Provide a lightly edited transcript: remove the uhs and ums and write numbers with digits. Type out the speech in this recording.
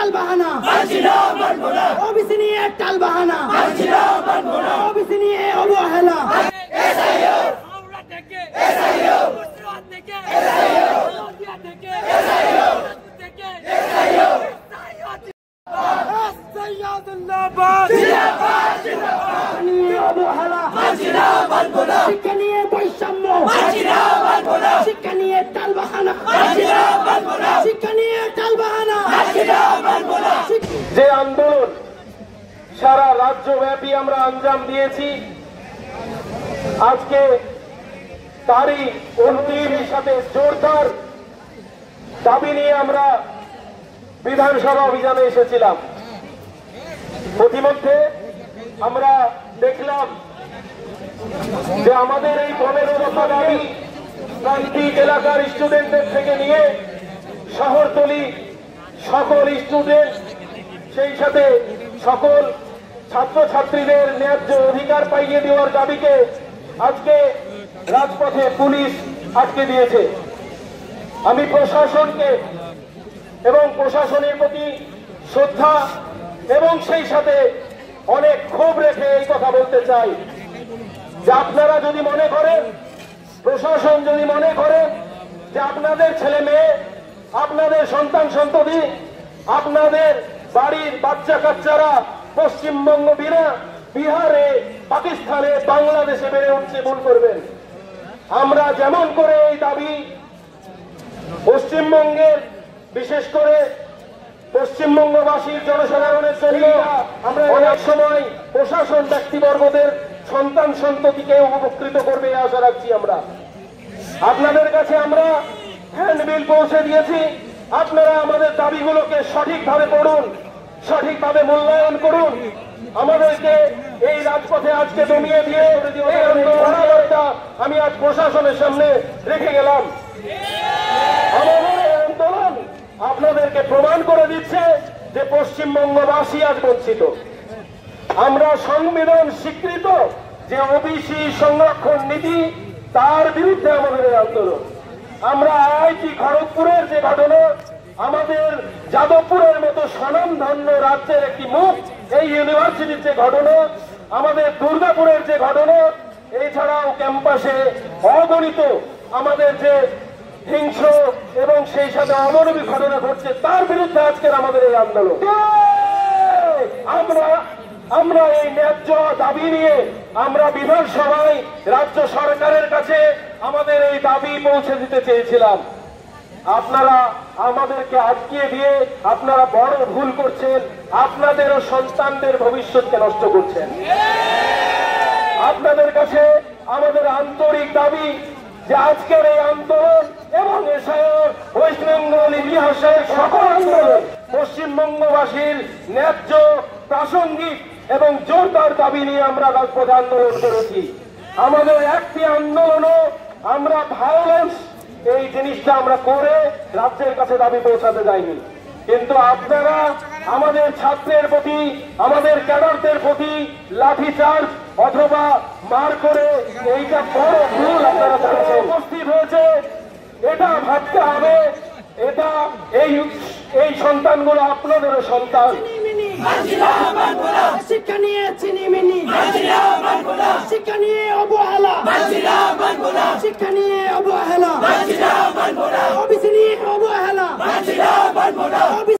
টালবাহানা, OBC নিয়ে টালবাহানা, OBC নিয়ে অবহেলা। শিক্ষা নিয়ে বৈষম্য, শিক্ষা নিয়ে টালবাহানা, শিক্ষা নিয়ে টালবাহানা। যে আন্দোলন সারা রাজ্যব্যাপী আমরা আঞ্জাম দিয়েছি, আজকে তারই অন্তিম হিসাবে জোরদার দাবি নিয়ে আমরা বিধানসভা অভিযানে এসেছিলাম। প্রতিমধ্যে আমরা দেখলাম যে আমাদের এই 15 দফা দাবি প্রান্তিক এলাকার স্টুডেন্টদের থেকে নিয়ে শহরতলি সকল স্টুডেন্ট, সেই সাথে সকল ছাত্রছাত্রীদের ন্যায্য অধিকার পাইয়ে দেওয়ার দাবিকে আজকে রাজপথে পুলিশ আটকে দিয়েছে। আমি প্রশাসনকে এবং প্রশাসনের প্রতি শ্রদ্ধা এবং সেই সাথে অনেক ক্ষোভ রেখে এই কথা বলতে চাই যে আপনারা যদি মনে করেন, প্রশাসন যদি মনে করেন যে আপনাদের ছেলে মেয়ে, আপনাদের সন্তান সন্ততি, আপনাদের বাড়ির বাচ্চা কাচ্চারা পশ্চিমবঙ্গ বিনা বিহারে, পাকিস্তানে, বাংলাদেশে বেড়ে উঠছে, ভুল করবেন। আমরা যেমন করে এই দাবি পশ্চিমবঙ্গের, বিশেষ করে পশ্চিমবঙ্গবাসীর জনসাধারণের জন্য আমরা অনেক সময় প্রশাসন ব্যক্তিবর্গদের সন্তান সন্ততিকে উপকৃত করবে এই আশা রাখছি। আমরা আপনাদের কাছে আমরা হ্যান্ডবিল পৌঁছে দিয়েছি। আপনারা আমাদের দাবিগুলোকে সঠিকভাবে পড়ুন, সঠিকভাবে মূল্যায়ন করুন। আমাদেরকে এই রাজপথে আজকে দমিয়ে দিয়ে আমি আজ প্রশাসনের সামনে রেখে গেলাম। আমাদের এই আন্দোলন আপনাদেরকে প্রমাণ করে দিচ্ছে যে পশ্চিমবঙ্গবাসী আজ বঞ্চিত। আমরা সংবিধান স্বীকৃত যে ওবিসি সংরক্ষণ নীতি, তার বিরুদ্ধে আমাদের এই আন্দোলন। আমরা আইআইটি খড়গপুরের যে ঘটনা, আমাদের যাদবপুরের মতো স্বনামধন্য রাজ্যের একটি মুখ এই ইউনিভার্সিটির যে ঘটনা, আমাদের দুর্গাপুরের যে ঘটনা, এছাড়াও ক্যাম্পাসে অগণিত আমাদের যে হিংস্র এবং সেই সাথে অমানবিক ঘটনা ঘটছে, তার বিরুদ্ধে আজকের আমাদের এই আন্দোলন। আমরা এই ন্যায্য দাবি নিয়ে আমরা বিধানসভায় রাজ্য সরকারের কাছে আমাদের এই দাবি পৌঁছে দিতে চেয়েছিলাম। আপনারা আমাদেরকে আটকিয়ে দিয়ে আপনারা বড় ভুল করছেন, আপনাদেরও সন্তানদের ভবিষ্যৎকে নষ্ট করছেন। আপনাদের কাছে আমাদের আন্তরিক দাবি যে আজকের এই আন্দোলন এবং এছাড়াও ওয়েস্ট বেঙ্গল ইতিহাসের সকল আন্দোলন পশ্চিমবঙ্গবাসীর ন্যায্য, প্রাসঙ্গিক এবং জোরদার দাবি নিয়ে আমরা রাজপথে আন্দোলন করেছি। আমাদের একটি আন্দোলনও আমরা ভায়োলেন্স এই জিনিসটা আমরা করে রাজ্যের কাছে দাবি পৌঁছাতে যাইনি। কিন্তু আপনারা আমাদের ছাত্রের প্রতি, আমাদের ক্যাডারদের প্রতি লাঠিচার্জ অথবা মার করে এইটা বড় ভুল আপনারা করেছেন। উপস্থিত হয়েছে, এটা ভাবতে হবে, এটা এই সন্তানগুলো আপনাদেরও সন্তান। শিক্ষা নিয়ে চিনিমিনি, শিক্ষা নিয়ে অবহেলা, শিক্ষা নিয়ে অবহেলা, ওবিসি নিয়ে অবহেলা।